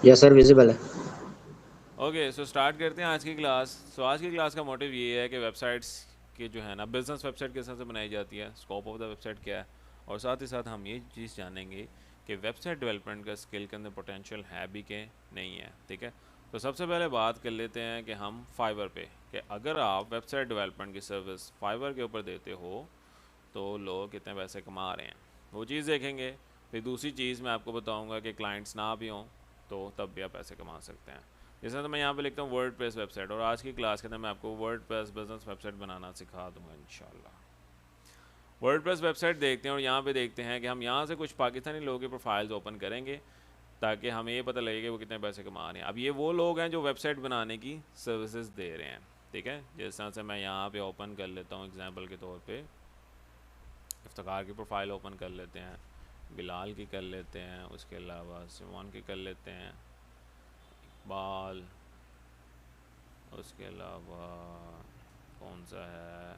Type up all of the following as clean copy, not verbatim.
Yes sir, visible है। Okay, so start करते हैं आज की क्लास। आज की क्लास का मोटिव ये है कि वेबसाइट्स की जो है ना, बिजनेस वेबसाइट किस तरह से बनाई जाती है, स्कोप ऑफ द वेबसाइट क्या है, और साथ ही साथ हम ये चीज़ जानेंगे कि वेबसाइट डेवलपमेंट का स्किल के अंदर पोटेंशियल है भी कि नहीं है। ठीक है, तो सबसे पहले बात कर लेते हैं कि हम फाइवर पे, कि अगर आप वेबसाइट डेवलपमेंट की सर्विस फाइवर के ऊपर देते हो तो लोग कितने पैसे कमा रहे हैं, वो चीज़ देखेंगे। फिर दूसरी चीज़ मैं आपको बताऊंगा कि क्लाइंट्स ना भी हों तो तब भी आप पैसे कमा सकते हैं। जैसे तो मैं यहाँ पे लिखता हूँ वर्ड प्रेस वेबसाइट, और आज की क्लास के अंदर मैं आपको वर्ड प्रेस बिजनेस वेबसाइट बनाना सिखा दूंगा इंशाल्लाह। वर्ड प्रेस वेबसाइट देखते हैं और यहाँ पे देखते हैं कि हम यहाँ से कुछ पाकिस्तानी लोगों की प्रोफाइल्स ओपन करेंगे ताकि हमें ये पता लगे कि वो कितने पैसे कमा रहे हैं। अब ये वो लोग हैं जो वेबसाइट बनाने की सर्विसेज दे रहे हैं। ठीक है, जिस तरह से मैं यहाँ पे ओपन कर लेता हूँ एग्जाम्पल के तौर पर, इफ्तिकार की प्रोफाइल ओपन कर लेते हैं, बिलाल की कर लेते हैं, उसके अलावा सिमोन की कर लेते हैं, इकबाल, उसके अलावा कौन सा है,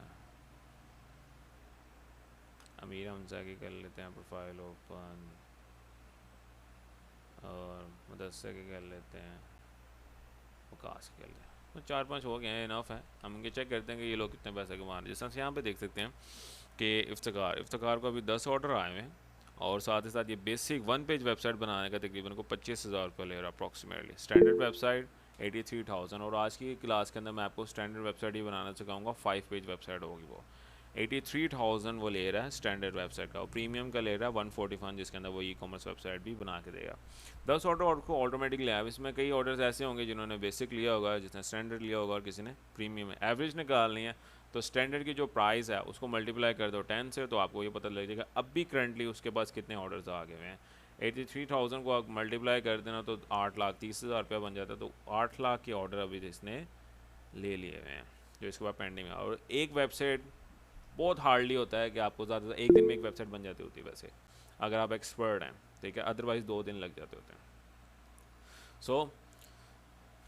अमीर हमजा की कर लेते हैं प्रोफाइल ओपन, और मुदस्सर की कर लेते हैं, वकास की कर लेते हैं। तो चार पांच हो गए हैं, इनफ है। हम इनके चेक करते हैं कि ये लोग कितने पैसे कमा रहे हैं। जिस तरह से यहाँ पे देख सकते हैं कि इफ्तिकार को अभी 10 ऑर्डर आए हुए हैं, और साथ ही साथ ये बेसिक वन पेज वेबसाइट बनाने का तकरीबन को 25,000 रुपये ले रहा है अप्रॉक्सीमेटली। स्टैंडर्ड वेबसाइट 83,000, और आज की क्लास के अंदर मैं आपको स्टैंडर्ड वेबसाइट ही बनाना सिखाऊंगा। 5 पेज वेबसाइट होगी वो। 83,000 वो ले रहा है स्टैंडर्ड वेबसाइट का, और प्रीमियम का ले रहा है 141, जिसके अंदर वो ई कॉमर्स वेबसाइट भी बना के देगा। 10 ऑर्डर और को ऑटोमेटिकली आया। इसमें कई ऑर्डर्स ऐसे होंगे जिन्होंने बेसिक लिया होगा, जिसने स्टैंडर्ड लिया होगा, और किसी ने प्रीमियम। एवरेज निकालनी है तो स्टैंडर्ड की जो प्राइस है उसको मल्टीप्लाई कर दो 10 से, तो आपको ये पता लग जाएगा अब भी करंटली उसके पास कितने ऑर्डर्स आ गए हुए हैं। 83,000 को आप मल्टीप्लाई कर देना तो 8,30,000 रुपया बन जाता है। तो 8 लाख के ऑर्डर अभी इसने ले लिए हुए हैं जो इसके बाद पेंडिंग है। और एक वेबसाइट बहुत हार्डली होता है कि आपको ज़्यादा एक दिन में एक वेबसाइट बन जाती होती है वैसे, अगर आप एक्सपर्ट हैं। ठीक है, अदरवाइज़ 2 दिन लग जाते होते हैं। सो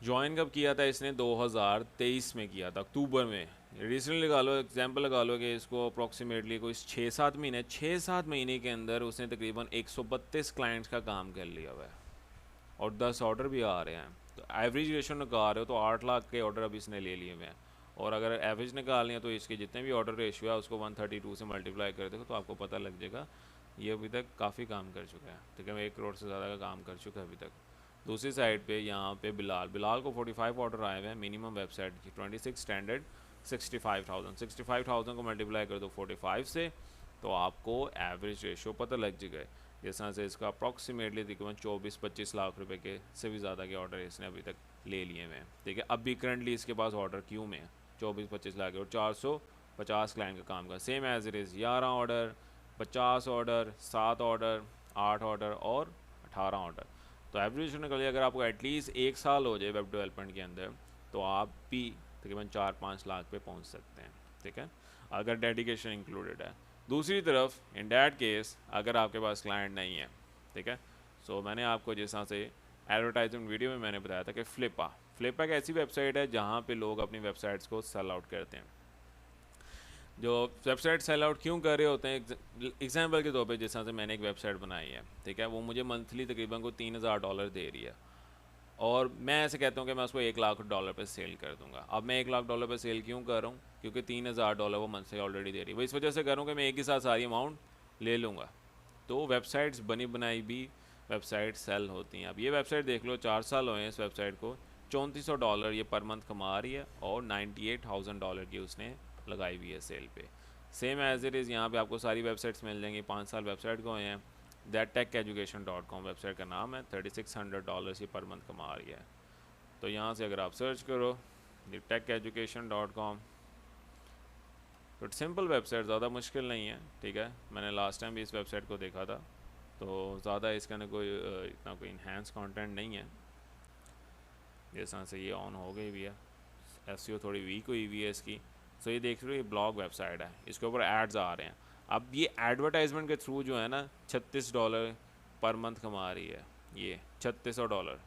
ज्वाइन कब किया था इसने? 2023 में किया था, अक्टूबर में। रिसेंटली लगा लो, एग्जाम्पल लगा लो कि इसको अप्रॉक्सीमेटली कोई 6-7 महीने के अंदर उसने तकरीबन 132 क्लाइंट्स का काम कर लिया हुआ है, और 10 ऑर्डर भी आ रहे हैं। तो एवरेज रेशो निकाल रहे हो तो 8 लाख के ऑर्डर अभी इसने ले लिए हुए हैं। और अगर एवरेज निकालनी है तो इसके जितने भी ऑर्डर रेशियो है उसको 132 से मल्टीप्लाई कर देगा तो आपको पता लग जाएगा ये अभी तक काफ़ी काम कर चुका है। ठीक है, 1 करोड़ से ज़्यादा का काम कर चुका है अभी तक। दूसरी साइड पे यहाँ पे बिलाल को 45 ऑर्डर आए हुए हैं मिनिमम वेबसाइट की, 26 स्टैंडर्ड, 65,000 को मल्टीप्लाई कर दो 45 से, तो आपको एवरेज रेशो पता लग जाएगा। जिस तरह से इसका अप्रॉक्सीमेटली तकरीबन 24-25 लाख रुपए के से भी ज़्यादा के ऑर्डर इसने अभी तक ले लिए हुए हैं। ठीक है, अब भी करंटली इसके पास ऑर्डर क्यों में है 24-25 लाख के, और 450 क्लाइंट का काम का same as it is 11 order, 50 order, 7 order, 8 order और 18 ऑर्डर। तो एवरेज निकल जाए, अगर आपको एटलीस्ट 1 साल हो जाए वेब डेवलपमेंट के अंदर तो आप भी तकरीबन 4-5 लाख पे पहुंच सकते हैं। ठीक है, अगर डेडिकेशन इंक्लूडेड है। दूसरी तरफ इन डैट केस अगर आपके पास क्लाइंट नहीं है, ठीक है, सो मैंने आपको जिस तरह से एडवर्टाइजमेंट वीडियो में मैंने बताया था कि फ्लिपा एक ऐसी वेबसाइट है जहाँ पे लोग अपनी वेबसाइट्स को सेल आउट करते हैं। जो वेबसाइट सेल आउट क्यों कर रहे होते हैं, एग्जाम्पल के तौर पे जिस तरह से मैंने एक वेबसाइट बनाई है, ठीक है, वो मुझे मंथली तकरीबन को $3,000 दे रही है, और मैं ऐसे कहता हूँ कि मैं उसको $1 लाख पे सेल कर दूंगा। अब मैं $1 लाख पे सेल क्यों कर रहा हूँ? क्योंकि $3,000 वो मंथ से ऑलरेडी दे रही है। वो इस वजह से कर रहा हूँ कि मैं एक ही साथ सारी अमाउंट ले लूँगा। तो वेबसाइट्स बनी बनाई भी वेबसाइट सेल होती हैं। अब ये वेबसाइट देख लो, 4 साल हुए हैं इस वेबसाइट को, $3,400 ये पर मंथ कमा रही है, और $98,000 की उसने लगाई हुई है सेल पे। सेम एज इट इज़ यहाँ पे आपको सारी वेबसाइट्स मिल जाएंगी। 5 साल वेबसाइट को हुए हैं। TechEducation.com वेबसाइट का नाम है। $3,600 ये पर मंथ कमा रही है। तो यहाँ से अगर आप सर्च करो TechEducation.com, तो सिंपल वेबसाइट, ज़्यादा मुश्किल नहीं है। ठीक है, मैंने लास्ट टाइम भी इस वेबसाइट को देखा था, तो ज़्यादा इसका ना कोई इतना कोई इन्हेंस कंटेंट नहीं है। जैसा से ये ऑन हो गई भी है, एसईओ थोड़ी वीक हुई हुई है इसकी। सो ये देख रहे हो, ये ब्लॉग वेबसाइट है, इसके ऊपर एड्स आ रहे हैं। अब ये एडवर्टाइजमेंट के थ्रू जो है ना $36 पर मंथ कमा रही है, ये $3600।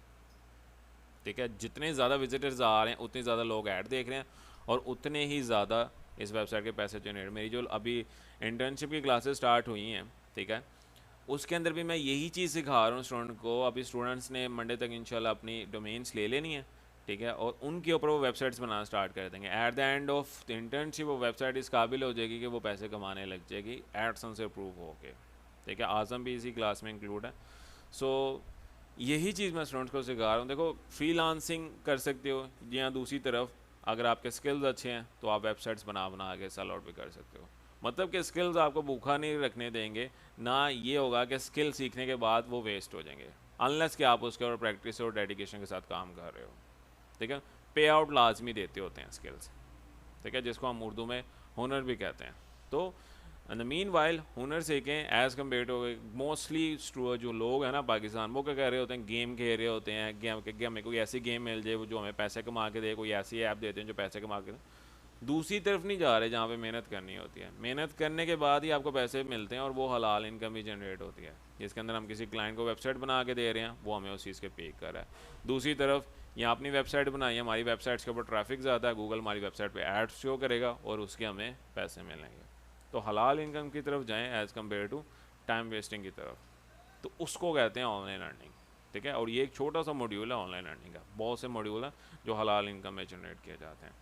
ठीक है, जितने ज़्यादा विजिटर्स आ रहे हैं उतने ज़्यादा लोग ऐड देख रहे हैं, और उतने ही ज़्यादा इस वेबसाइट के पैसे जनरेट। मेरी जो अभी इंटर्नशिप की क्लासेस स्टार्ट हुई हैं, ठीक है, उसके अंदर भी मैं यही चीज़ सिखा रहा हूँ स्टूडेंट को। अभी स्टूडेंट्स ने मंडे तक इंशाल्लाह अपनी डोमेन्स ले लेनी है, ठीक है, और उनके ऊपर वो वेबसाइट्स बनाना स्टार्ट कर देंगे। At the end of the internship वो वेबसाइट इस काबिल हो जाएगी कि वो पैसे कमाने लग जाएगी एडसन से अप्रूव होके, ठीक है। आज़म भी इसी क्लास में इंक्लूड है। सो यही चीज़ मैं स्टूडेंट्स को सिखा रहा हूँ। देखो फ्रीलांसिंग कर सकते हो, या दूसरी तरफ अगर आपके स्किल्स अच्छे हैं तो आप वेबसाइट्स बना बना के सेल आउट भी कर सकते हो। मतलब कि स्किल्स आपको भूखा नहीं रखने देंगे, ना ये होगा कि स्किल सीखने के बाद वो वेस्ट हो जाएंगे, अनलेस कि आप उसके और प्रैक्टिस और डेडिकेशन के साथ काम कर रहे हो, ठीक है। पे आउट लाजमी देते होते हैं स्किल्स, ठीक है, जिसको हम उर्दू में हुनर भी कहते हैं। तो इन द मीन वाइल हुनर सीखें एज़ कम्पेयर टू मोस्टली जो लोग हैं ना पाकिस्तान, वो क्या कर रहे होते हैं, गेम खेल रहे होते हैं। गेम हमें कोई ऐसी गेम मिल जाए वो जो हमें पैसे कमा के दे, कोई ऐसी ऐप देते हैं जो पैसे कमा के दे। दूसरी तरफ नहीं जा रहे जहाँ पे मेहनत करनी होती है। मेहनत करने के बाद ही आपको पैसे मिलते हैं और वो हलाल इनकम भी जनरेट होती है, जिसके अंदर हम किसी क्लाइंट को वेबसाइट बना के दे रहे हैं, वो हमें उस चीज़ के पे कर रहा है। दूसरी तरफ यहाँ अपनी वेबसाइट बनाई है, हमारी वेबसाइट्स के ऊपर ट्रैफिक ज़्यादा है, गूगल हमारी वेबसाइट पे एड्स शो करेगा और उसके हमें पैसे मिलेंगे। तो हलाल इनकम की तरफ जाएं as compare to time wasting की तरफ। तो उसको कहते हैं ऑनलाइन अर्निंग, ठीक है। और ये एक छोटा सा मॉड्यूल है ऑनलाइन अर्निंग का, बहुत से मॉड्यूल हैं जो हलाल इनकम में जनरेट किए जाते हैं।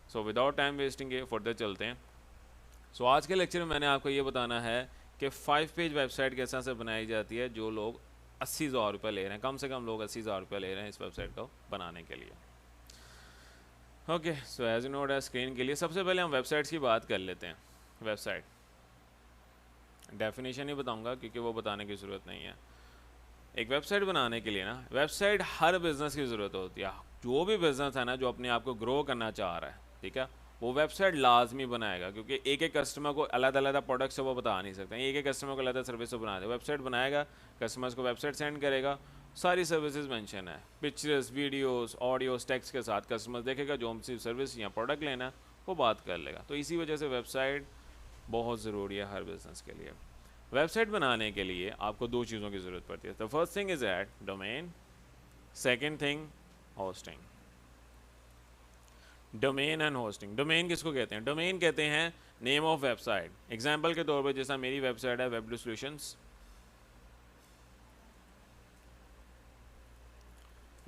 सो विदाउट टाइम वेस्टिंग ये फर्दर चलते हैं। सो आज के लेक्चर में मैंने आपको ये बताना है कि 5 पेज वेबसाइट किस तरह से बनाई जाती है, जो लोग 80,000 रुपये ले रहे हैं, कम से कम लोग 80,000 रुपये ले रहे हैं इस वेबसाइट को बनाने के लिए। Okay, so as you note है स्क्रीन के लिए सबसे पहले हम वेबसाइट्स की बात कर लेते हैं। वेबसाइट डेफिनेशन ही बताऊंगा क्योंकि वो बताने की ज़रूरत नहीं है। एक वेबसाइट बनाने के लिए ना, वेबसाइट हर बिज़नेस की ज़रूरत होती है। जो भी बिज़नेस है ना जो अपने आप को ग्रो करना चाह रहा है, ठीक है, वो वेबसाइट लाजमी बनाएगा, क्योंकि एक एक कस्टमर को अलग अलग प्रोडक्ट से वो बता नहीं सकते, एक एक कस्टमर को अलग सर्विस से बना दे। वेबसाइट बनाएगा, कस्टमर्स को वेबसाइट सेंड करेगा, सारी सर्विसेज मेंशन है, पिक्चर्स, वीडियोस, ऑडियोस, टेक्स्ट के साथ। कस्टमर देखेगा जो हमसे सर्विस या प्रोडक्ट लेना है वो बात कर लेगा। तो इसी वजह से वेबसाइट बहुत ज़रूरी है हर बिज़नेस के लिए। वेबसाइट बनाने के लिए आपको दो चीज़ों की ज़रूरत पड़ती है। The first thing is at domain, second thing hosting. Domain and hosting. Domain किसको कहते हैं? डोमेन कहते हैं नेम ऑफ वेबसाइट। एग्जांपल के तौर पे जैसा मेरी वेबसाइट है web solutions,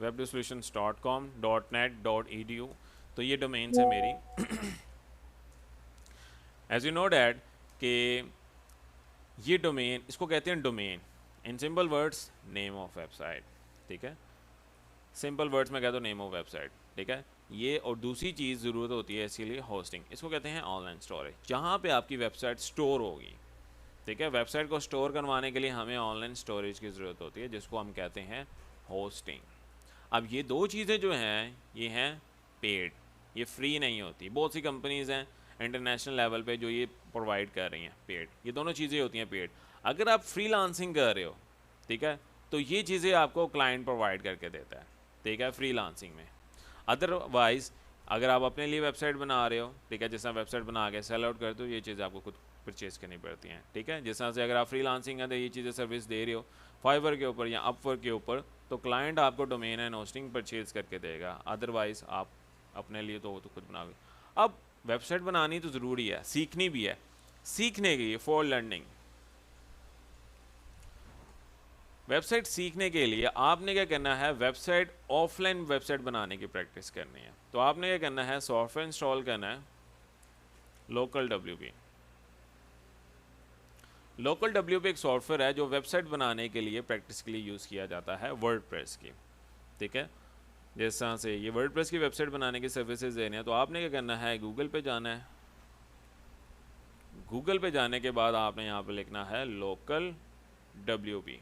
websolutions.com, .net, .edu, तो ये डोमेन है मेरी। एज यू नो डैट कि ये डोमेन, इसको कहते हैं domain, in simple words name of website, ठीक है। सिंपल वर्ड्स में कहता हूँ नेम ऑफ वेबसाइट, ठीक है ये। और दूसरी चीज़ ज़रूरत होती है इसीलिए होस्टिंग, इसको कहते हैं ऑनलाइन स्टोरेज, जहाँ पे आपकी वेबसाइट स्टोर होगी, ठीक है। वेबसाइट को स्टोर करवाने के लिए हमें ऑनलाइन स्टोरेज की ज़रूरत होती है, जिसको हम कहते हैं होस्टिंग। अब ये दो चीज़ें जो हैं ये हैं पेड, ये फ्री नहीं होती। बहुत सी कंपनीज़ हैं इंटरनेशनल लेवल पे जो ये प्रोवाइड कर रही हैं पेड, ये दोनों चीज़ें होती हैं पेड। अगर आप फ्रीलांसिंग कर रहे हो, ठीक है, तो ये चीज़ें आपको क्लाइंट प्रोवाइड करके देता है, ठीक है, फ्रीलांसिंग में। अदरवाइज़ अगर आप अपने लिए वेबसाइट बना रहे हो, ठीक है, जैसा वेबसाइट बना के सेल आउट करते हो, ये चीज़ें आपको खुद परचेज़ करनी पड़ती हैं, ठीक है। जिस तरह से अगर आप फ्रीलांसिंग है तो ये चीज़ें सर्विस दे रहे हो फाइवर के ऊपर या अपवर्क के ऊपर, तो क्लाइंट आपको डोमेन एंड होस्टिंग परचेज़ करके देगा। अदरवाइज़ आप अपने लिए तो खुद बनाओगे। अब वेबसाइट बनानी तो ज़रूरी है, सीखनी भी है। सीखने के लिए फॉर लर्निंग, वेबसाइट सीखने के लिए आपने क्या करना है, वेबसाइट ऑफलाइन वेबसाइट बनाने की प्रैक्टिस करनी है। तो आपने क्या करना है, सॉफ्टवेयर इंस्टॉल करना है लोकल WP। लोकल WP एक सॉफ्टवेयर है जो वेबसाइट बनाने के लिए प्रैक्टिस के लिए यूज़ किया जाता है वर्डप्रेस की, ठीक है। जिस तरह से ये वर्डप्रेस की वेबसाइट बनाने की सर्विसेज देने हैं, तो आपने क्या करना है, गूगल पे जाना है। गूगल पे जाने के बाद आपने यहाँ पे लिखना है लोकल WP,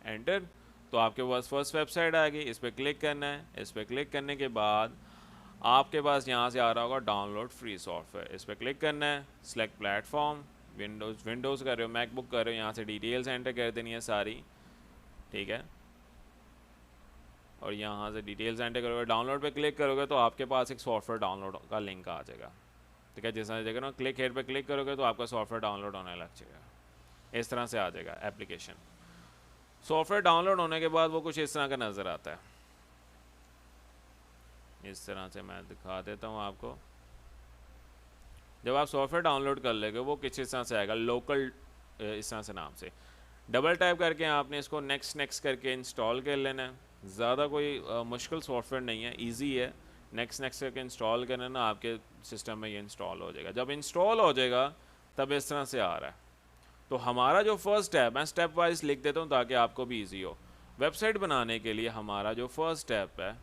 एंटर। तो आपके पास फर्स्ट वेबसाइट आ गई, इस पर क्लिक करना है। इस पर क्लिक करने के बाद आपके पास यहाँ से आ रहा होगा डाउनलोड फ्री सॉफ्टवेयर, इस पर क्लिक करना है। सेलेक्ट प्लेटफॉर्म, विंडोज़ कर रहे हो, मैकबुक कर रहे हो, यहाँ से डिटेल्स एंटर कर देनी है सारी, ठीक है। और यहाँ से डिटेल्स एंटर करोगे, डाउनलोड पे क्लिक करोगे तो आपके पास एक सॉफ्टवेयर डाउनलोड का लिंक आ जाएगा, ठीक है। जैसा देखो ना, क्लिक हेयर पे क्लिक करोगे तो आपका सॉफ्टवेयर डाउनलोड होने लग जाएगा। इस तरह से आ जाएगा एप्लीकेशन। सॉफ्टवेयर डाउनलोड होने के बाद वो कुछ इस तरह का नज़र आता है। इस तरह से मैं दिखा देता हूँ आपको। जब आप सॉफ्टवेयर डाउनलोड कर लेंगे वो किस तरह से आएगा, लोकल इस तरह से नाम से। डबल टैप करके आपने इसको नेक्स्ट नेक्स्ट करके इंस्टॉल कर लेना है। ज़्यादा कोई मुश्किल सॉफ्टवेयर नहीं है, इजी है। नेक्स्ट नेक्स्ट करके इंस्टॉल करना ना, आपके सिस्टम में ये इंस्टॉल हो जाएगा। जब इंस्टॉल हो जाएगा तब इस तरह से आ रहा है। तो हमारा जो फर्स्ट स्टेप, मैं स्टेप वाइज लिख देता हूँ ताकि आपको भी ईजी हो। वेबसाइट बनाने के लिए हमारा जो फर्स्ट स्टेप है,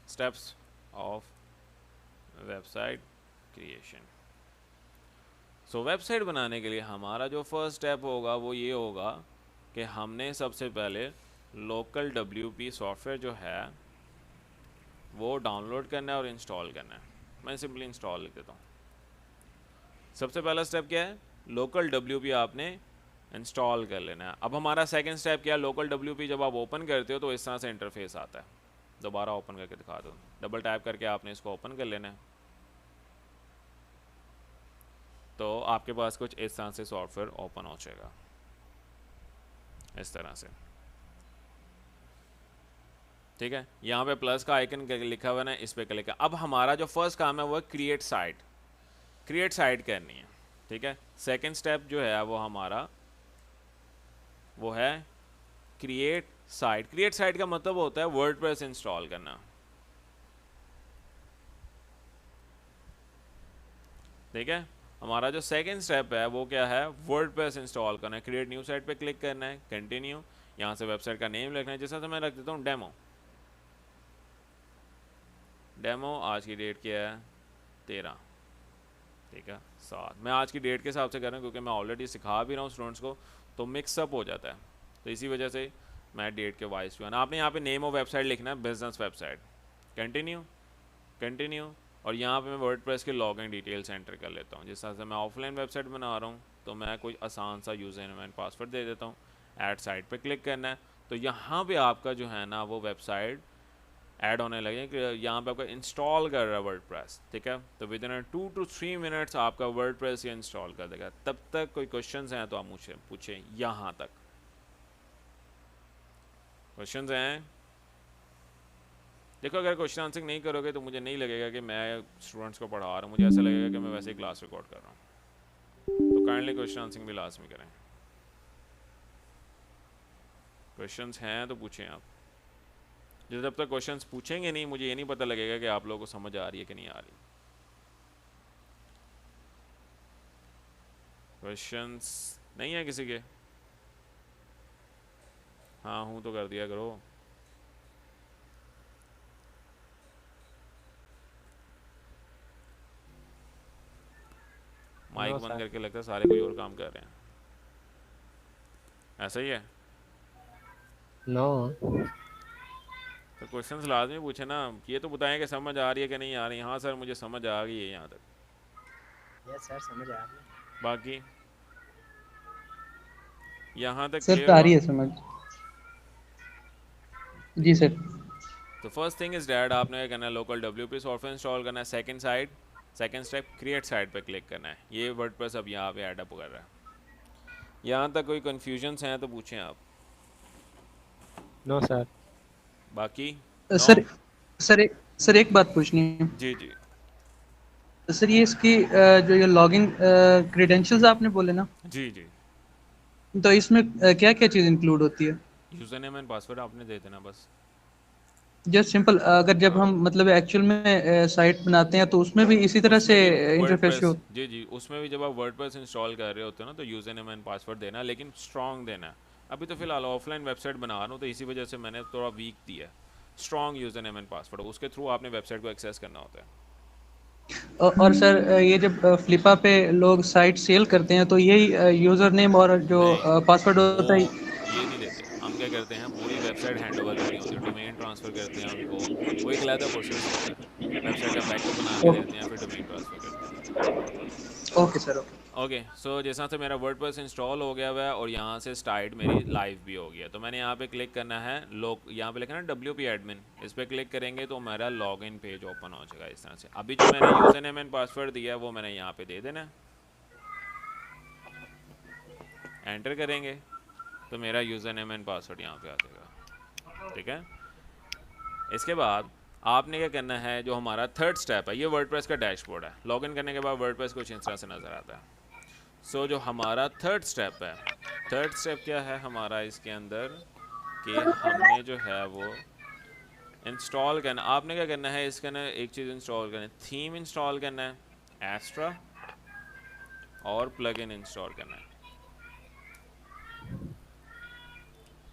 steps of website creation. So website बनाने के लिए हमारा जो फर्स्ट स्टेप होगा वो ये होगा कि हमने सबसे पहले लोकल WP सॉफ्टवेयर जो है वो डाउनलोड करना है और इंस्टॉल करना है। मैं सिंपली इंस्टॉल लिख देता हूँ। सबसे पहला स्टेप क्या है, लोकल WP आपने इंस्टॉल कर लेना है। अब हमारा सेकंड स्टेप क्या है, लोकल WP जब आप ओपन करते हो तो इस तरह से इंटरफेस आता है। दोबारा ओपन करके दिखा दो, डबल टैप करके आपने इसको ओपन कर लेना है। तो आपके पास कुछ इस तरह से सॉफ्टवेयर ओपन हो जाएगा, इस तरह से। ठीक है, यहाँ पे प्लस का आइकन लिखा हुआ है ना, इस पे क्लिक। अब हमारा जो फर्स्ट काम है वो है क्रिएट साइट। क्रिएट साइट करनी है। ठीक है, सेकंड स्टेप जो है वो हमारा वो है क्रिएट साइट। क्रिएट साइट का मतलब होता है वर्डप्रेस इंस्टॉल करना। ठीक है, हमारा जो सेकंड स्टेप है वो क्या है, वर्डप्रेस इंस्टॉल करना है। क्रिएट न्यू साइट पे क्लिक करना है, कंटिन्यू। यहाँ से वेबसाइट का नेम लिखना है, जैसा तो मैं रख देता हूँ डेमो। डेमो आज की डेट क्या है, 13। ठीक है, 7। मैं आज की डेट के हिसाब से कर रहा हूँ क्योंकि मैं ऑलरेडी सिखा भी रहा हूँ स्टूडेंट्स को, तो मिक्सअप हो जाता है। तो इसी वजह से मैं डेट के वाइज जो है ना, आपने यहाँ पे नेम ऑफ वेबसाइट लिखना है, बिजनेस वेबसाइट। Continue, continue. और यहाँ पे मैं वर्डप्रेस के लॉगिन डिटेल्स एंटर कर लेता हूँ। जिस तरह से मैं ऑफलाइन वेबसाइट बना रहा हूँ तो मैं कोई आसान सा यूज़र नेम एंड पासवर्ड दे देता हूँ। ऐड साइट पे क्लिक करना है, तो यहाँ पे आपका जो है ना वो वेबसाइट ऐड होने लगे कि यहाँ पे आपका इंस्टॉल कर रहा है वर्डप्रेस। ठीक है, तो विद इन 2 to 3 मिनट्स आपका वर्डप्रेस ये इंस्टॉल कर देगा। तब तक कोई क्वेश्चंस हैं तो आप मुझसे पूछें। यहाँ तक क्वेश्चंस हैं? देखो, अगर क्वेश्चन आंसर नहीं करोगे तो मुझे नहीं लगेगा कि मैं स्टूडेंट्स को पढ़ा रहा हूँ, मुझे ऐसा लगेगा कि मैं वैसे ही क्लास रिकॉर्ड कर रहा हूँ। तो काइंडली क्वेश्चन आंसर भी लाजमी करें। क्वेश्चंस हैं तो पूछें आप। जब तक क्वेश्चंस पूछेंगे नहीं मुझे ये नहीं पता लगेगा कि आप लोगों को समझ आ रही है कि नहीं आ रही। क्वेश्चंस नहीं है किसी के? हाँ हूँ तो कर दिया करो। माइक बंद करके लगता है सारे कोई और काम कर रहे हैं। ऐसा ही है? नो। तो क्वेश्चंस लाजमी पूछे ना, ये तो बताएं कि समझ आ रही है कि नहीं आ रही। हाँ सर मुझे समझ आ गई है यहाँ तक। यस सर, समझ आ रही है। बाकी यहाँ तक सर क्लियर आ हुआ? रही है समझ। जी सर। तो फर्स्ट थिंग इज डैट आपने क्या करना है, लोकल WP सॉफ्टवेयर इंस्टॉल करना है। सेकंड स्टेप क्रिएट साइट पे क्लिक करना है। ये वर्डप्रेस अब यहाँ पे ऐड अप कर रहा है। यहाँ तक कोई कन्फ्यूजन्स हैं तो पूछें आप। No sir. बाकी नो? सर सर एक बात पूछनी है। जी जी सर ये इसकी जो ये लॉगिन क्रेडेंशियल्स आपने बोले ना, जी जी। तो इसमें क्या क्या चीज़ इंक्लूड होती है? यूज़र नेम एंड पासवर्ड आपने दे देना बस। जस्ट सिंपल, अगर जब हम मतलब एक्चुअल में साइट बनाते हैं तो उसमें भी इसी तरह से उसमें भी इंटरफेस शो? वर्डप्रेस, जी जी, उसमें भी जब आप वर्डप्रेस इंस्टॉल कर रहे होते हो ना तो यूज़र नेम एंड पासवर्ड देना, लेकिन स्ट्रॉन्ग देना है। अभी तो फिलहाल ऑफलाइन वेबसाइट बना रहा हूँ तो इसी वजह से मैंने थोड़ा वीक दिया है। Strong user name and password, उसके थ्रू आपने वेबसाइट को एक्सेस करना होता है। और सर ये जब फ्लिपा पे लोग साइट सेल करते हैं तो यही यूज़र नेम और जो नहीं, पासवर्ड वो होता है? ये नहीं देते। हम क्या करते हैं, पूरी वेबसाइट हैंड ओवर करनी होती है, डोमेन ट्रांसफ़र करते हैं उनको। वो एक अलग प्रोसेस होता है। वेबसाइट का बैकअप बना के देते हैं, फिर डोमेन ट्रांसफ़र करते हैं। Okay sir, okay. ओके, सो जैसा से मेरा वर्डप्रेस इंस्टॉल हो गया हुआ है और यहाँ से साइट मेरी लाइव भी हो गया, तो मैंने यहाँ पे क्लिक करना है। यहाँ पे लिखा है ना WP एडमिन, इस पर क्लिक करेंगे तो मेरा लॉगिन पेज ओपन हो जाएगा इस तरह से। अभी जो मैंने यूज़र नेम एंड पासवर्ड दिया है वो मैंने यहाँ पे दे देना है। एंटर करेंगे तो मेरा यूज़र नेम एंड पासवर्ड यहाँ पे आ जाएगा। ठीक है, इसके बाद आपने क्या करना है, जो हमारा थर्ड स्टेप है, ये वर्डप्रेस का डैशबोर्ड है। लॉगिन करने के बाद वर्डप्रेस कुछ इस तरह से नज़र आता है। सो जो हमारा थर्ड स्टेप है, थर्ड स्टेप क्या है हमारा इसके अंदर, कि हमने जो है वो इंस्टॉल करना। आपने क्या करना है, इसके अंदर एक चीज़ इंस्टॉल करना है, थीम इंस्टॉल करना है, एस्ट्रा, और प्लगइन इंस्टॉल करना है।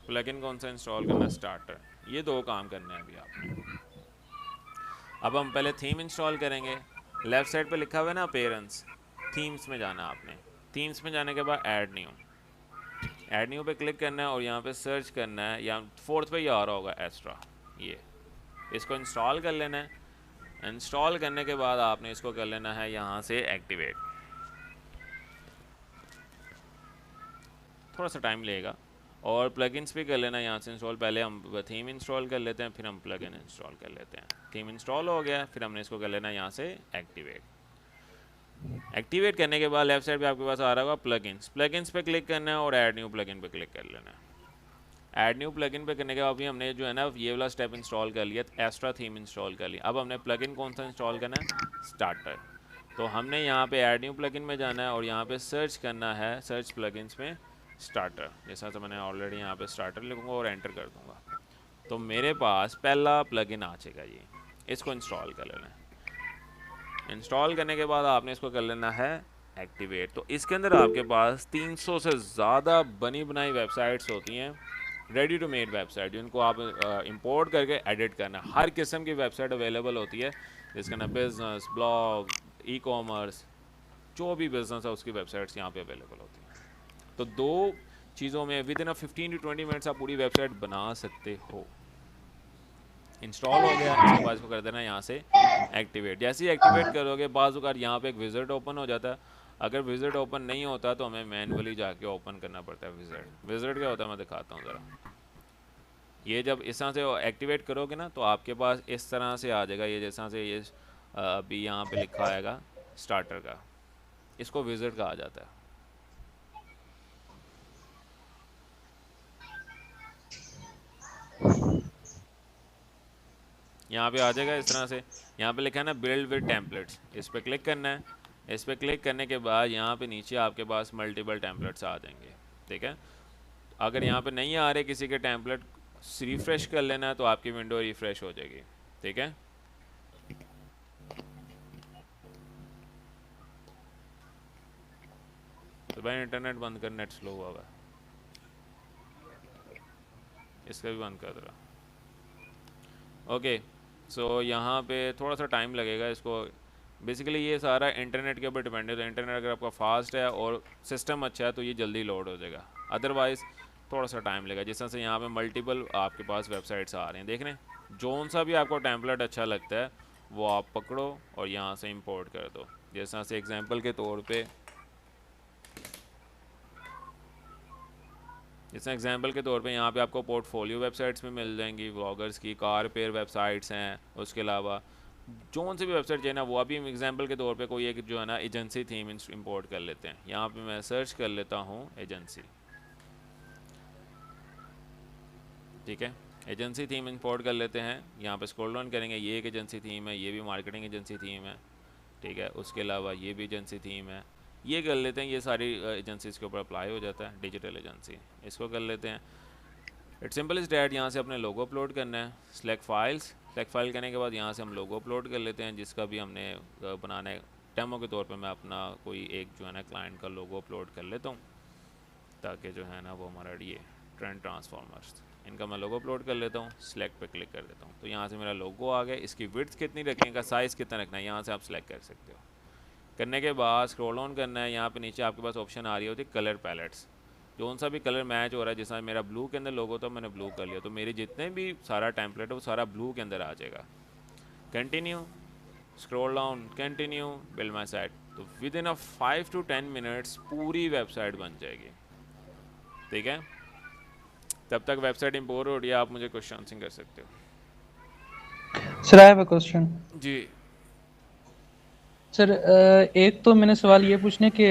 प्लगइन कौन सा इंस्टॉल करना है, स्टार्टर। ये दो काम करने हैं अभी आपने। अब हम पहले थीम इंस्टॉल करेंगे। लेफ़्ट साइड पे लिखा हुआ है ना अपीयरेंस, थीम्स में जाना है आपने। थीम्स में जाने के बाद ऐड न्यू पे क्लिक करना है और यहाँ पे सर्च करना है, या फोर्थ पे ये आ रहा होगा एस्ट्रा, ये इसको इंस्टॉल कर लेना है। इंस्टॉल करने के बाद आपने इसको कर लेना है यहाँ से एक्टिवेट। थोड़ा सा टाइम लगेगा। और प्लगइन्स भी कर लेना यहाँ से इंस्टॉल। पहले हम थीम इंस्टॉल कर लेते हैं, फिर हम प्लगइन इंस्टॉल कर लेते हैं। थीम इंस्टॉल हो गया, फिर हमने इसको कर लेना यहाँ से एक्टिवेट। एक्टिवेट करने के बाद लेफ्ट साइड पे आपके पास आ रहा होगा प्लगइन्स पे क्लिक करना है और ऐड न्यू प्लगइन पे क्लिक कर लेना है। ऐड न्यू प्लगइन पे करने के बाद भी हमने जो है ना ये वाला स्टेप इंस्टॉल कर लिया, एस्ट्रा थीम इंस्टॉल कर लिया। अब हमने प्लगइन कौन सा इंस्टॉल करना है, स्टार्टर। तो हमने यहाँ पे ऐड न्यू प्लगइन में जाना है और यहाँ पे सर्च करना है, सर्च प्लगइन्स में स्टार्टर। जैसा तो मैंने ऑलरेडी यहाँ पे स्टार्टर लिखूँगा और एंटर कर दूँगा, तो मेरे पास पहला प्लगइन आ जाएगा। ये इसको इंस्टॉल कर लेना है। इंस्टॉल करने के बाद आपने इसको कर लेना है एक्टिवेट। तो इसके अंदर आपके पास 300 से ज़्यादा बनी बनाई वेबसाइट्स होती हैं, रेडी टू मेड वेबसाइट, जिनको आप इंपोर्ट करके एडिट करना। हर किस्म की वेबसाइट अवेलेबल होती है, जिसके अंदर बिजनेस, ब्लॉग, ई कॉमर्स, जो भी बिजनेस है उसकी वेबसाइट्स यहाँ पे अवेलेबल होती हैं। तो दो चीज़ों में विद इन 15 to 20 मिनट्स आप पूरी वेबसाइट बना सकते हो। इंस्टॉल हो गया, इसके बाद इसको कर देना यहाँ से एक्टिवेट। जैसे ही एक्टिवेट करोगे बाज़ औक़ात यहाँ पे एक विज़िट ओपन हो जाता है। अगर विज़िट ओपन नहीं होता तो हमें मैनुअली जाके ओपन करना पड़ता है विज़िट क्या होता है मैं दिखाता हूँ ज़रा। ये जब इस तरह से एक्टिवेट करोगे ना तो आपके पास इस तरह से आ जाएगा, ये जैसा से ये अभी यहाँ पे लिखा आएगा स्टार्टर का, इसको विज़िट कहा जाता है। यहाँ पे आ जाएगा इस तरह से, यहाँ पे लिखा है ना बिल्ड विद टेम्पलेट्स, इस पर क्लिक करना है। इस पर क्लिक करने के बाद यहाँ पे नीचे आपके पास मल्टीपल टेम्पलेट्स आ जाएंगे, ठीक है। अगर यहाँ पे नहीं आ रहे किसी के टेम्पलेट, रिफ़्रेश कर लेना है तो आपकी विंडो रिफ़्रेश हो जाएगी, ठीक है। तो भाई इंटरनेट बंद कर, नेट स्लो हुआ है, इसका भी बंद कर दे रहा। ओके, सो यहाँ पे थोड़ा सा टाइम लगेगा इसको। बेसिकली ये सारा इंटरनेट के ऊपर डिपेंड है। तो इंटरनेट अगर आपका फास्ट है और सिस्टम अच्छा है तो ये जल्दी लोड हो जाएगा, अदरवाइज़ थोड़ा सा टाइम लगेगा। जिस तरह से यहाँ पे मल्टीपल आपके पास वेबसाइट्स आ रहे हैं, देख रहे हैं। जोन सा भी आपको टेम्पलेट अच्छा लगता है वो आप पकड़ो और यहाँ से इंपोर्ट कर दो। जिस तरह से एग्जांपल के तौर पे, यहाँ पे आपको पोर्टफोलियो वेबसाइट्स में मिल जाएंगी, व्लॉगर्स की, कार पेयर वेबसाइट्स हैं। उसके अलावा जोन से भी वेबसाइट चाहिए ना वो, अभी एग्जांपल के तौर पे कोई एक जो है ना एजेंसी थीम इंपोर्ट कर लेते हैं। यहाँ पे मैं सर्च कर लेता हूँ एजेंसी, ठीक है। एजेंसी थीम इंपोर्ट कर लेते हैं। यहाँ पे स्क्रॉल डाउन करेंगे, ये एक एजेंसी थीम है, ये भी मार्केटिंग एजेंसी थीम है, ठीक है। उसके अलावा ये भी एजेंसी थीम है, ये कर लेते हैं। ये सारी एजेंसीज़ के ऊपर अप्लाई हो जाता है, डिजिटल एजेंसी, इसको कर लेते हैं। It's simple is that. यहाँ से अपने लोगो अपलोड करना है, सेलेक्ट फाइल करने के बाद यहाँ से हम लोगो अपलोड कर लेते हैं, जिसका भी हमने बनाना है। डेमो के तौर पे मैं अपना कोई एक जो है ना क्लाइंट का लोगो अपलोड कर लेता हूँ, ताकि जो है ना वो हमारा ये ट्रेंड ट्रांसफॉर्मर्स, इनका मैं लोगो अपलोड कर लेता हूँ। सिलेक्ट पे क्लिक कर देता हूँ, तो यहाँ से मेरा लोगो आ गया। इसकी विड्थ कितनी रखने का, साइज़ कितना रखना है, यहाँ से आप सिलेक्ट कर सकते हो। करने के बाद स्क्रॉल डाउन करना है। यहाँ पे नीचे आपके पास ऑप्शन आ रही होती है कलर पैलेट्स, जो सा भी कलर मैच हो रहा है। जैसा मेरा ब्लू के अंदर लोगो था, मैंने ब्लू कर लिया, तो मेरे जितने भी सारा टेम्पलेट है वो सारा ब्लू के अंदर आ जाएगा। Continue, scroll down, continue, build my site. तो विद इन 5 to 10 मिनट्स पूरी वेबसाइट बन जाएगी, ठीक है। तब तक वेबसाइट इंपोर्ट हो रही है, आप मुझे क्वेश्चन कर सकते हो। Sir I have a question. जी सर एक तो मैंने सवाल ये पूछने कि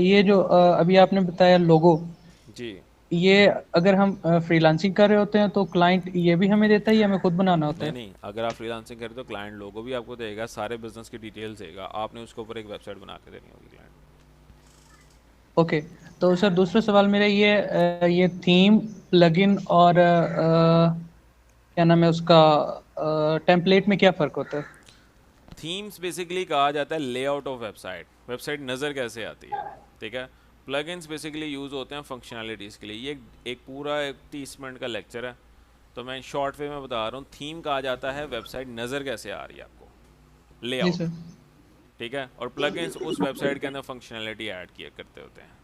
ये जो अभी आपने बताया लोगो, जी ये अगर हम फ्रीलांसिंग कर रहे होते हैं तो क्लाइंट ये भी हमें देता है या हमें खुद बनाना होता नहीं है? नहीं, अगर आप फ्रीलांसिंग करें तो क्लाइंट लोगो भी आपको देगा, सारे बिजनेस की डिटेल्स देगा, आपने उसके ऊपर एक वेबसाइट बना के देनी होगी क्लाइंट। ओके, तो सर दूसरा सवाल मेरा ये थीम, प्लगइन और क्या नाम है उसका, टेम्पलेट में क्या फ़र्क होता है? थीम्स बेसिकली कहा जाता है लेआउट ऑफ वेबसाइट, वेबसाइट नज़र कैसे आती है, ठीक है। प्लगइन्स बेसिकली यूज़ होते हैं फंक्शनैलिटीज़ के लिए। ये एक पूरा 30 मिनट का लेक्चर है, तो मैं शॉर्ट वे में बता रहा हूँ। थीम कहा जाता है वेबसाइट नज़र कैसे आ रही है आपको, जी लेआउट, सर। ठीक है। और प्लगइन्स उस वेबसाइट के अंदर फंक्शनैलिटी ऐड किया करते होते हैं।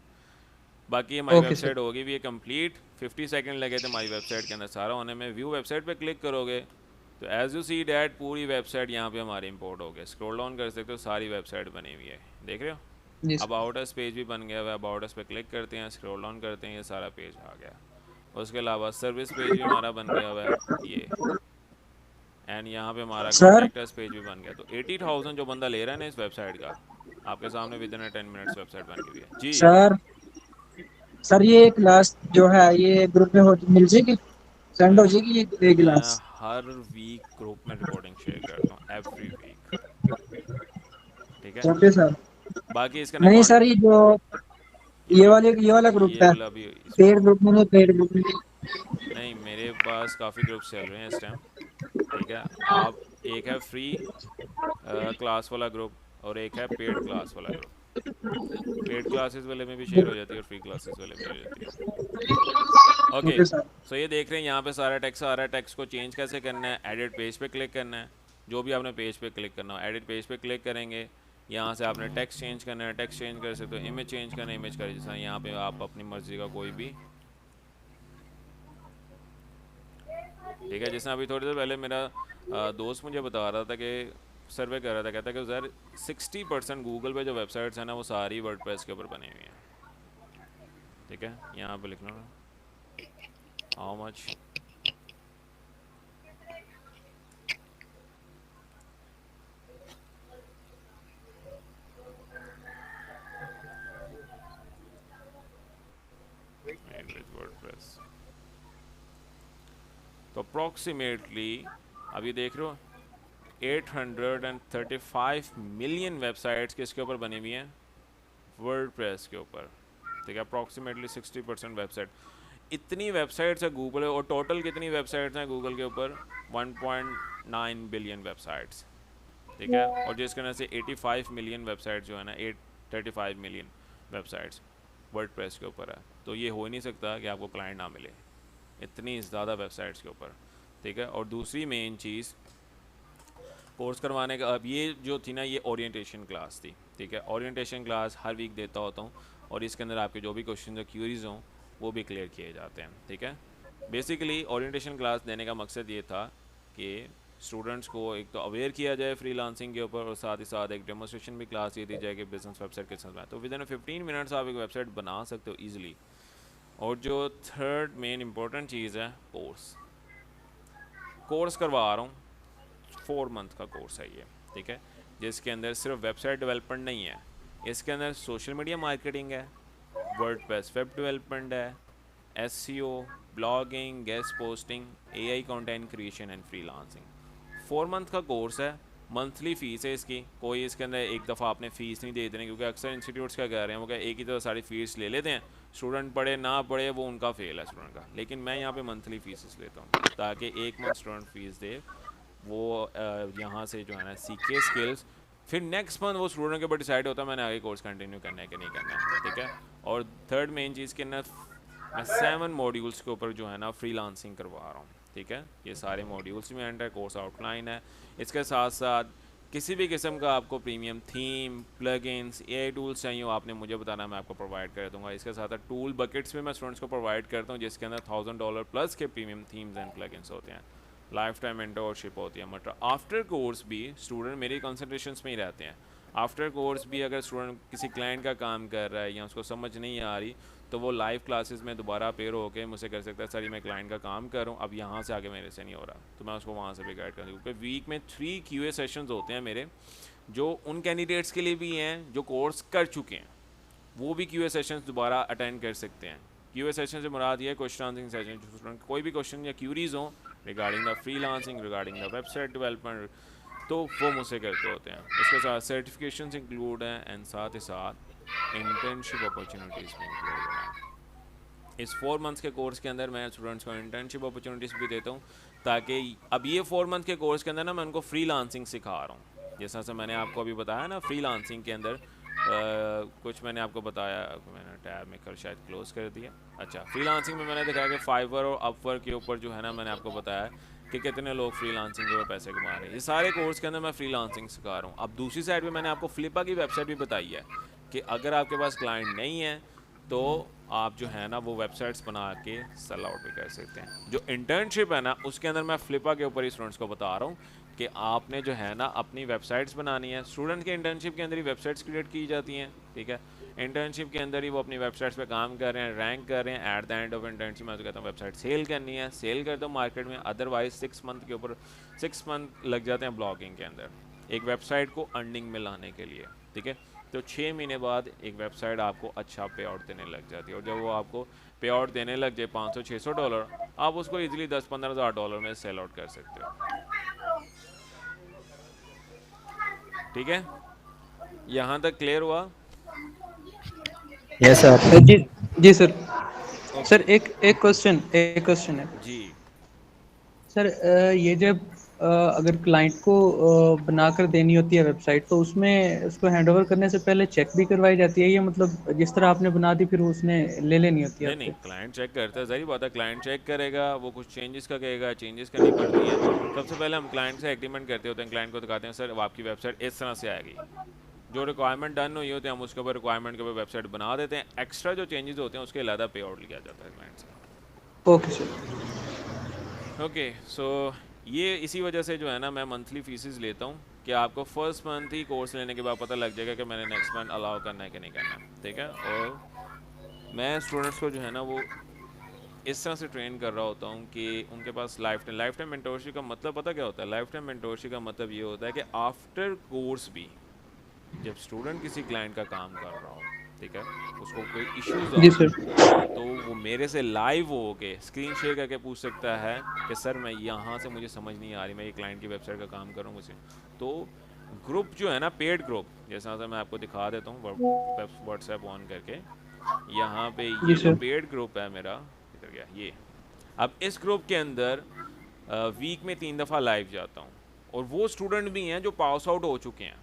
बाकी हमारी ओके सर। वेबसाइट होगी भी ये कंप्लीट, 50 सेकंड लगे थे हमारी वेबसाइट के अंदर सारा होने में। व्यू वेबसाइट पे क्लिक करोगे तो एज यू सी डैट पूरी वेबसाइट यहाँ पे हमारी इंपोर्ट हो गई। स्क्रॉल डाउन कर सकते हो, सारी वेबसाइट बनी हुई है, देख रहे हो। जी अब सर। आउट अस पेज भी बन गया हुआ है। अब आउट अस पे क्लिक करते हैं, स्क्रॉल डाउन करते हैं, ये सारा पेज आ गया। उसके अलावा सर्विस पेज भी हमारा बन गया हुआ है ये, एंड यहाँ पे हमारा सर कॉन्टैक्ट अस पेज भी बन गया। तो 80,000 जो बंदा ले रहा है ना इस वेबसाइट का, आपके सामने विद इन 10 मिनट्स वेबसाइट बन गई है जी। सर सर ये क्लास जो है ये ग्रुप में हो मिल जाएगी, सेंड मैं हो जाएगी ये मैं क्लास? हर वीक ग्रुप में रिकॉर्डिंग शेयर करता हूँ, एवरी वीक, ठीक है। Okay sir. बाकी इसका ना नहीं सर, ये जो ये वाला ग्रुप ये है, वाला अभी इस पेड ग्रुप में नहीं, पेड ग्रुप में नहीं। नहीं, मेरे पास काफ़ी ग्रुप्स चल रहे हैं इस टाइम, ठीक है। आप, एक है फ्री क्लास वाला ग्रुप और एक है पेड क्लास वाला ग्रुप। पेड क्लासेस वाले में भी शेयर हो जाती है और फ्री क्लासेस वाले में हो जाती है। Okay, okay sir. सो ये देख रहे हैं यहाँ पे सारा टेक्स्ट आ रहा है। टेक्स्ट को चेंज कैसे करना है, एडिट पेज पे क्लिक करना है। जो भी आपने पेज पे क्लिक करना हो, एडिट पेज पे क्लिक करेंगे। यहाँ से आपने टेक्स्ट चेंज करना है, टेक्स्ट चेंज कर सकते हो। इमेज चेंज करना है, इमेज का जैसा यहाँ पे आप अपनी मर्जी का कोई भी, ठीक है। जैसे अभी थोड़ी देर पहले मेरा दोस्त मुझे बता रहा था कि सर्वे कर रहा था, कहता है कि सर 60% गूगल पे जो वेबसाइट्स हैं ना वो सारी वर्डप्रेस के ऊपर बनी हुई हैं, ठीक है। यहाँ पे लिखना how much made with WordPress. तो अप्रॉक्सीमेटली अब ये देख रहे हो 835 मिलियन वेबसाइट्स किसके ऊपर बनी हुई हैं, वर्डप्रेस के ऊपर, ठीक है। अप्रॉक्सीमेटली 60% वेबसाइट, इतनी वेबसाइट्स है गूगल, और टोटल कितनी वेबसाइट्स हैं गूगल के ऊपर, 1.9 बिलियन वेबसाइट्स, ठीक है। और जिसके अंदर से 85 मिलियन वेबसाइट जो है ना, 835 मिलियन वेबसाइट्स वर्डप्रेस के ऊपर है। तो ये हो ही नहीं सकता कि आपको क्लाइंट ना मिले इतनी ज़्यादा वेबसाइट्स के ऊपर, ठीक है। और दूसरी मेन चीज़ कोर्स करवाने का, अब ये जो थी ना ये ओरिएंटेशन क्लास थी, ठीक है। ओरिएंटेशन क्लास हर वीक देता होता हूँ, और इसके अंदर आपके जो भी क्वेश्चन या क्यूरीज हों वो भी क्लियर किए जाते हैं, ठीक है। बेसिकली ओरिएंटेशन क्लास देने का मकसद ये था कि स्टूडेंट्स को एक तो अवेयर किया जाए फ्रीलांसिंग के ऊपर, और साथ ही साथ एक डेमोस्ट्रेशन भी क्लास ये दी जाए कि बिजनेस वेबसाइट किस तरह। तो विद इन 15 मिनट्स आप एक वेबसाइट बना सकते हो ईजिली। और जो थर्ड मेन इंपॉर्टेंट चीज़ है, कोर्स करवा रहा हूँ, 4 मंथ का कोर्स है ये, ठीक है। जिसके अंदर सिर्फ वेबसाइट डेवलपमेंट नहीं है, इसके अंदर सोशल मीडिया मार्केटिंग है, वर्डप्रेस वेब डेवलपमेंट है, SEO, blogging, guest posting, AI content creation and freelancing. 4 month का कोर्स है। मंथली फ़ीस है इसकी, कोई इसके अंदर एक दफ़ा आपने फ़ीस नहीं दे देनी, क्योंकि अक्सर इंस्टीट्यूट्स क्या कह रहे हैं वो क्या एक ही तरह सारी फ़ीस ले लेते हैं, स्टूडेंट पढ़े ना पढ़े वो उनका फेल है स्टूडेंट का। लेकिन मैं यहाँ पे मंथली फ़ीस लेता हूँ ताकि एक मंथ स्टूडेंट फ़ीस दे, वो यहाँ से जो है ना सीखे स्किल्स, फिर नेक्स्ट मंथ वो स्टूडेंट के ऊपर डिसाइड होता है मैंने आगे कोर्स कंटिन्यू करना है कि नहीं करना है, ठीक है। और थर्ड मेन चीज़ के अंदर मैं 7 मॉड्यूल्स के ऊपर जो है ना फ्रीलांसिंग करवा रहा हूँ, ठीक है। ये सारे मॉड्यूल्स में एंड है, कोर्स आउटलाइन है। इसके साथ साथ किसी भी किस्म का आपको premium theme, plugins, AI tools चाहिए हो आपने मुझे बताना, मैं आपको प्रोवाइड कर दूंगा। इसके साथ साथ टूल बकेट्स भी मैं स्टूडेंट्स को प्रोवाइड करता हूँ, जिसके अंदर $1000 प्लस के प्रीमियम थीम्स एंड प्लगइन्स होते हैं, लाइफ टाइम मेंटरशिप होती है। मतलब आफ्टर कोर्स भी स्टूडेंट मेरी कंसल्टेशंस में ही रहते हैं। आफ्टर कोर्स भी अगर स्टूडेंट किसी क्लाइंट का काम कर रहा है या उसको समझ नहीं आ रही, तो वो लाइव क्लासेस में दोबारा पेयर होकर मुझसे कर सकता है, सर ये मैं क्लाइंट का काम कर रहा हूँ, अब यहाँ से आगे मेरे से नहीं हो रहा, तो मैं उसको वहाँ से भी गाइड कर दूँ। क्योंकि वीक में 3 QA सेशंस होते हैं मेरे, जो उन कैंडिडेट्स के लिए भी हैं जो कोर्स कर चुके हैं, वो भी QA सेशंस दोबारा अटेंड कर सकते हैं। Q&A सेशन से मुराद ये क्वेश्चन आंसरिंग सेशन, स्टूडेंट कोई भी क्वेश्चन या क्यूरीज हो regarding the freelancing, regarding the website development, तो वो मुझसे करते होते हैं। इसके साथ सर्टिफिकेशंस इंक्लूड हैं एंड साथ ही साथ इंटर्नशिप अपॉर्चुनिटीज़ भी इंक्लूड हैं। इस 4 मंथ्स के कोर्स के अंदर मैं स्टूडेंट्स को इंटर्नशिप अपॉर्चुनिटीज़ भी देता हूँ, ताकि अब ये 4 मंथ के कोर्स के अंदर ना मैं उनको फ्रीलांसिंग सिखा रहा हूँ। जैसा से मैंने आपको अभी बताया ना, फ्रीलांसिंग के अंदर कुछ मैंने आपको बताया, मैंने टैब में कर शायद क्लोज कर दिया। अच्छा, फ्रीलांसिंग में मैंने दिखाया कि फाइवर और अपवर्क के ऊपर जो है ना, मैंने आपको बताया कि कितने लोग फ्रीलांसिंग के पैसे कमा रहे हैं। ये सारे कोर्स के अंदर मैं फ्रीलांसिंग सिखा रहा हूँ। अब दूसरी साइड पे मैंने आपको फ्लिपा की वेबसाइट भी बताई है कि अगर आपके पास क्लाइंट नहीं है तो आप जो है ना वो वेबसाइट्स बना के सेल आउट भी कर सकते हैं। जो इंटर्नशिप है ना, उसके अंदर मैं फ्लिपा के ऊपर ही स्टूडेंट्स को बता रहा हूँ कि आपने जो है ना अपनी वेबसाइट्स बनानी है। स्टूडेंट के इंटर्नशिप के अंदर ही वेबसाइट्स क्रिएट की जाती हैं, ठीक है। इंटर्नशिप के अंदर ही वो अपनी वेबसाइट्स पे काम कर रहे हैं, रैंक कर रहे हैं। At the end of internship मैं तो कहता हूँ वेबसाइट सेल करनी है, सेल कर दो मार्केट में। अदरवाइज 6 मंथ के ऊपर 6 मंथ लग जाते हैं ब्लॉगिंग के अंदर एक वेबसाइट को अर्निंग में लाने के लिए, ठीक है। तो 6 महीने बाद एक वेबसाइट आपको अच्छा पे आउट देने लग जाती है, और जब वो आपको पे आउट देने लग जाए $500-600, आप उसको इजीली 10-15 हज़ार डॉलर में सेल आउट कर सकते हो, ठीक है। यहाँ तक क्लियर हुआ? Yes sir. जी सर। सर ओके एक क्वेश्चन है जी। सर। ये जब अगर क्लाइंट को बनाकर देनी होती है वेबसाइट, तो उसमें उसको हैंडओवर करने से पहले चेक भी करवाई जाती है, ये मतलब जिस तरह आपने बना दी फिर उसने ले लेनी होती है नहीं नहीं, आपसे? क्लाइंट चेक करता है, सही बात है। क्लाइंट चेक करेगा, वो कुछ चेंजेस का कहेगा, चेंजेस करनी पड़ती हैं। सबसे पहले हम क्लाइंट से एग्रीमेंट करते होते हैं, क्लाइंट को दिखाते हैं सर अब आपकी वेबसाइट इस तरह से आएगी। जो रिक्वायरमेंट डन हुई होती है हम उसके ऊपर रिक्वायरमेंट के ऊपर वेबसाइट बना देते हैं। एक्स्ट्रा जो चेंजेस होते हैं उसके अलावा पे आउट लिया जाता है क्लाइंट से। Okay sir. ओके सो ये इसी वजह से जो है ना मैं मंथली फीसेस लेता हूँ कि आपको फर्स्ट मंथ ही कोर्स लेने के बाद पता लग जाएगा कि मैंने नेक्स्ट मंथ अलाउ करना है कि नहीं करना है, ठीक है। और मैं स्टूडेंट्स को जो है ना वो इस तरह से ट्रेन कर रहा होता हूँ कि उनके पास लाइफ टाइम मेंटोरशिप का मतलब पता क्या होता है? लाइफ टाइम मेंटोरशिप का मतलब ये होता है कि आफ्टर कोर्स भी जब स्टूडेंट किसी क्लाइंट का काम कर रहा हो, ठीक है, उसको कोई इश्यूज जी आ सर। तो वो मेरे से लाइव हो के स्क्रीन शेयर करके पूछ सकता है कि सर मैं यहाँ से मुझे समझ नहीं आ रही, मैं ये क्लाइंट की वेबसाइट का काम करूँ मुझे। तो ग्रुप जो है ना, पेड ग्रुप, जैसा मैं आपको दिखा देता हूँ व्हाट्सएप ऑन करके। यहाँ पे जी ये जो सर। पेड ग्रुप है मेरा, इधर गया ये। अब इस ग्रुप के अंदर वीक में 3 दफ़ा लाइव जाता हूँ, और वो स्टूडेंट भी हैं जो पास आउट हो चुके हैं।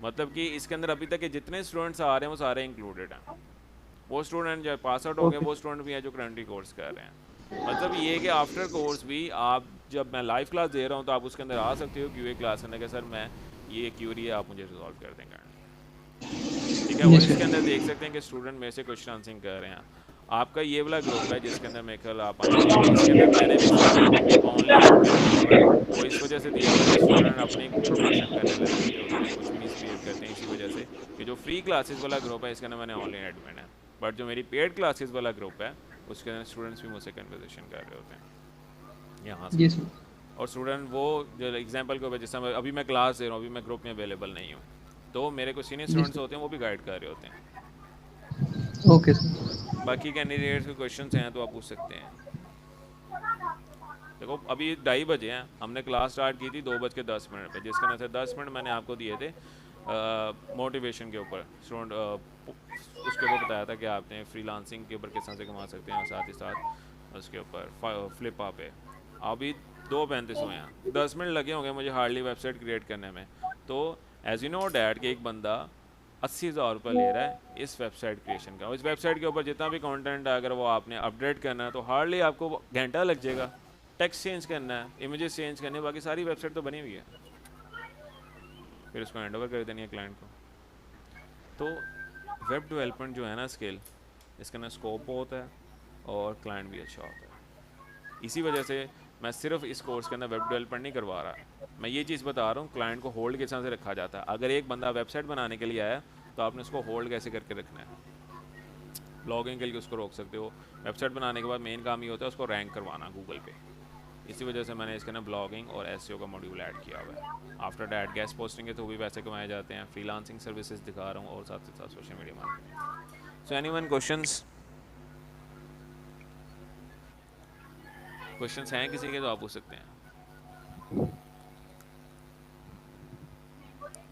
मतलब कि इसके अंदर अभी तक के जितने स्टूडेंट्स आ रहे हैं वो सारे इंक्लूडेड हैं। वो स्टूडेंट जो पास आउट हो गए, ओके। वो स्टूडेंट भी हैं जो करंटली कोर्स कर रहे हैं। मतलब ये है कि आफ्टर कोर्स भी आप जब मैं लाइव क्लास दे रहा हूँ तो आप उसके अंदर आ सकते हो क्यूए क्लास करने के, सर मैं ये क्यूरी है आप मुझे रिजॉल्व कर देंगे, ठीक है। जी और इसके सर। अंदर देख सकते हैं कि स्टूडेंट मेरे से क्वेश्चन आंसरिंग कर रहे हैं। आपका ये वाला ग्रुप है जिसके अंदर मेरे ख्याल आप आएंगे, इसके अंदर मैंने भी स्टूडेंट ऑनली एडमिन दिया हुआ है। वो इस वजह से दिया हुआ है कि स्टूडेंट अपनी प्रमोशन करने लग जाते होते हैं, कुछ मिसबिहेव करते हैं, इसी वजह से कि जो फ्री क्लासेस वाला ग्रुप है इसके अंदर मैंने ऑनलाइन एडमिन है। बट जो मेरी पेड क्लासेस वाला ग्रुप है उसके अंदर स्टूडेंट्स भी मुझसे कन्वर्सेशन कर रहे होते हैं यहाँ से। जी सर। और स्टूडेंट वो जो एग्जाम्पल के ऊपर, जैसे अभी मैं क्लास दे रहा हूँ, अभी मैं ग्रुप में अवेलेबल नहीं हूँ, तो मेरे को सीनियर जी स्टूडेंट्स सर। होते हैं वो भी गाइड कर रहे होते हैं। Okay sir. बाकी कैंडिडेट्स के क्वेश्चंस हैं तो आप पूछ सकते हैं। देखो अभी 2:30 बजे हैं, हमने क्लास स्टार्ट की थी 2:10 पे, जिसके अंदर से 10 मिनट मैंने आपको दिए थे मोटिवेशन के ऊपर। स्टूडेंट उसके ऊपर बताया था कि आपने फ्रीलांसिंग के ऊपर किस तरह से कमा सकते हैं, और साथ ही साथ उसके ऊपर फ्लिपा पे। अभी 2:35 हुए हैं, 10 मिनट लगे होंगे मुझे हार्डली वेबसाइट क्रिएट करने में। तो एज यू नो डैट कि एक बंदा 80,000 रुपये ले रहा है इस वेबसाइट क्रिएशन का। इस वेबसाइट के ऊपर जितना भी कंटेंट है अगर वो आपने अपडेट करना है तो हार्डली आपको घंटा लग जाएगा। टेक्स्ट चेंज करना है, इमेजेस चेंज करने, बाकी सारी वेबसाइट तो बनी हुई है, फिर उसको हैंड ओवर कर देनी है क्लाइंट को। तो वेब डेवलपमेंट जो है ना स्किल, इसका ना स्कोप बहुत है और क्लाइंट भी अच्छा होता है। इसी वजह से मैं सिर्फ इस कोर्स के अंदर वेब डेवलपमेंट नहीं करवा रहा, मैं ये चीज़ बता रहा हूँ क्लाइंट को होल्ड किस तरह से रखा जाता है। अगर एक बंदा वेबसाइट बनाने के लिए आया तो आपने उसको होल्ड कैसे करके रखना है। ब्लॉगिंग के लिए उसको रोक सकते हो, वेबसाइट बनाने के बाद मेन काम ये होता है उसको रैंक करवाना गूगल पे। इसी वजह से मैंने इसके अंदर ब्लॉगिंग और एसईओ का मॉड्यूल ऐड किया हुआ है। आफ्टर डैट गेस्ट पोस्टिंग के थ्रू भी पैसे कमाए जाते हैं, फ्रीलांसिंग सर्विसेज दिखा रहा हूँ, और साथ ही साथ social media marketing. So anyone questions? Questions हैं किसी के तो आप पूछ सकते हैं।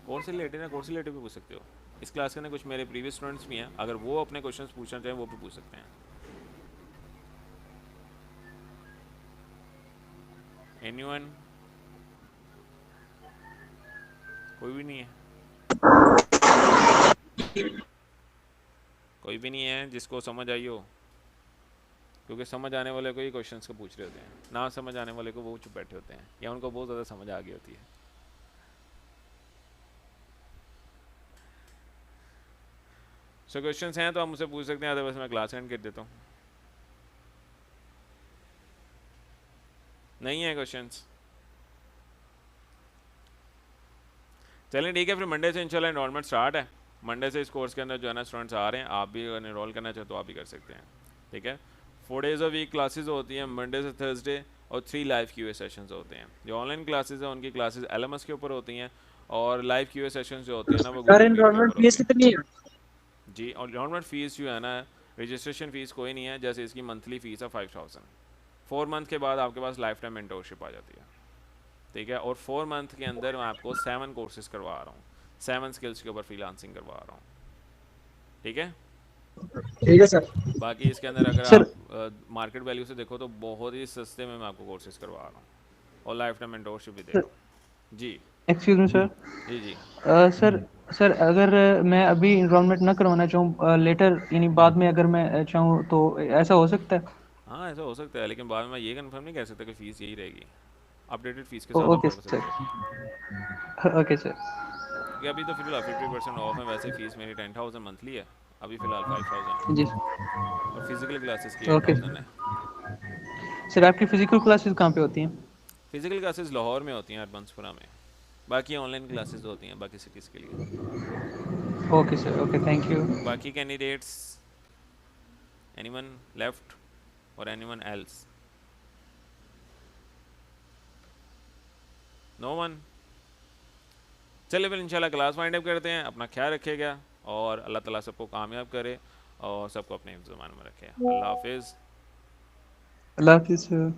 कोर्स रिलेटेड है, कोर्स रिलेटेड भी पूछ सकते हो। इस क्लास के अंदर कुछ मेरे प्रीवियस स्टूडेंट्स भी हैं, अगर वो अपने क्वेश्चंस पूछना चाहें वो भी पूछ सकते हैं। एनीवन? कोई भी नहीं है? कोई भी नहीं है जिसको समझ आई हो? क्योंकि समझ आने वाले को ही क्वेश्चंस को पूछ रहे होते हैं, ना समझ आने वाले को वो चुप बैठे होते हैं या उनको बहुत ज़्यादा समझ आ गई होती है। सो क्वेश्चंस हैं तो आप मुझसे पूछ सकते हैं, अदरवाइज मैं क्लास एंड कर देता हूँ। नहीं है क्वेश्चंस? चलें ठीक है, फिर मंडे से इंशाल्लाह एनरोलमेंट स्टार्ट है। मंडे से इस कोर्स के अंदर जो है ना स्टूडेंट्स आ रहे हैं, आप भी अगर एनरोल करना चाहे तो आप भी कर सकते हैं। ठीक है, 4 डेज़ अ वीक क्लासेस होती हैं, मंडे से थर्सडे, और 3 लाइव क्यूए सेशंस होते हैं। जो ऑनलाइन क्लासेस हैं उनकी क्लासेस LMS के ऊपर होती हैं, और लाइव क्यूए सेशंस जो होते हैं ना वो सर गूगल मीट के एनरोलमेंट ऊपर फीस होते कितनी है? हैं। जी, और एनरोलमेंट फ़ीस जो है ना, रजिस्ट्रेशन फ़ीस कोई नहीं है, जैसे इसकी मंथली फ़ीस है 5000। 4 मंथ के बाद आपके पास लाइफ टाइम मेंटरशिप आ जाती है। ठीक है, और 4 मंथ के अंदर मैं आपको 7 कोर्सेज करवा रहा हूँ, 7 स्किल्स के ऊपर फ्रीलांसिंग करवा रहा हूँ। ठीक है, ठीक है सर। बाकी इसके अंदर अगर सर आप मार्केट वैल्यू से देखो तो बहुत ही सस्ते में मैं आपको कोर्सेज करवा रहा हूँ, और लाइफ टाइम मेंटरशिप भी दे रहा हूँ। जी एक्सक्यूज मी सर। जी जी। सर सर अगर मैं अभी इनरोलमेंट ना करवाना चाहूँ, लेटर यानी बाद में अगर मैं चाहूँ तो ऐसा हो सकता है? हाँ ऐसा हो सकता है, लेकिन बाद में मैं ये कंफर्म नहीं कर सकता कि फ़ीस यही रहेगी। अपडेटेड फ़ीस के साथ आप ओके कर सकते हो, सर, ओके सर। क्योंकि अभी तो फिलहाल 50% ऑफ है। वैसे फ़ीस मेरी 10,000 मंथली है, अभी फ़िलहाल 5,000 है, जी और फिज़िकल क्लासेस की ओके 8,000 है। सर। आपकी फिजिकल क्लासेस कहाँ पे होती हैं? फिज़िकल क्लासेस लाहौर में होती हैं, हरबंसपुरा में। बाकी ऑनलाइन क्लासेस होती हैं बाकी सिटीज़ के लिए। Okay sir, okay, thank you. बाकी कैंडिडेट्स, एनीवन लेफ्ट और एनीवन एल्स? No one? चलिए फिर इंशाल्लाह क्लास वाइंड अप करते हैं। अपना ख्याल रखिएगा, और अल्लाह ताला सबको कामयाब करे और सबको अपने हिफ्ज़ ज़मान में रखे। अल्लाह हाफिज़। अल्लाह हाफिज़ सर।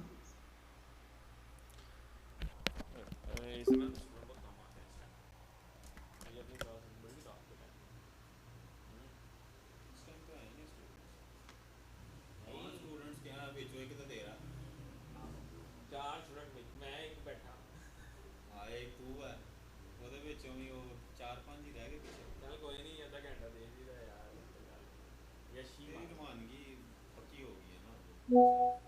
चार स्टूडेंट मैं एक बैठा, हाँ एक तू है ਉਹਦੇ ਵਿੱਚੋਂ ਵੀ ਉਹ 4-5 ਹੀ ਰਹਿ ਗਏ ਪਿੱਛੇ। चल कोई नहीं, आधा घंटा दे दी यार। यशी ਤੇਰੀ ਰਵਾਨਗੀ ਪੱਕੀ ਹੋ ਗਈ ਹੈ ਨਾ।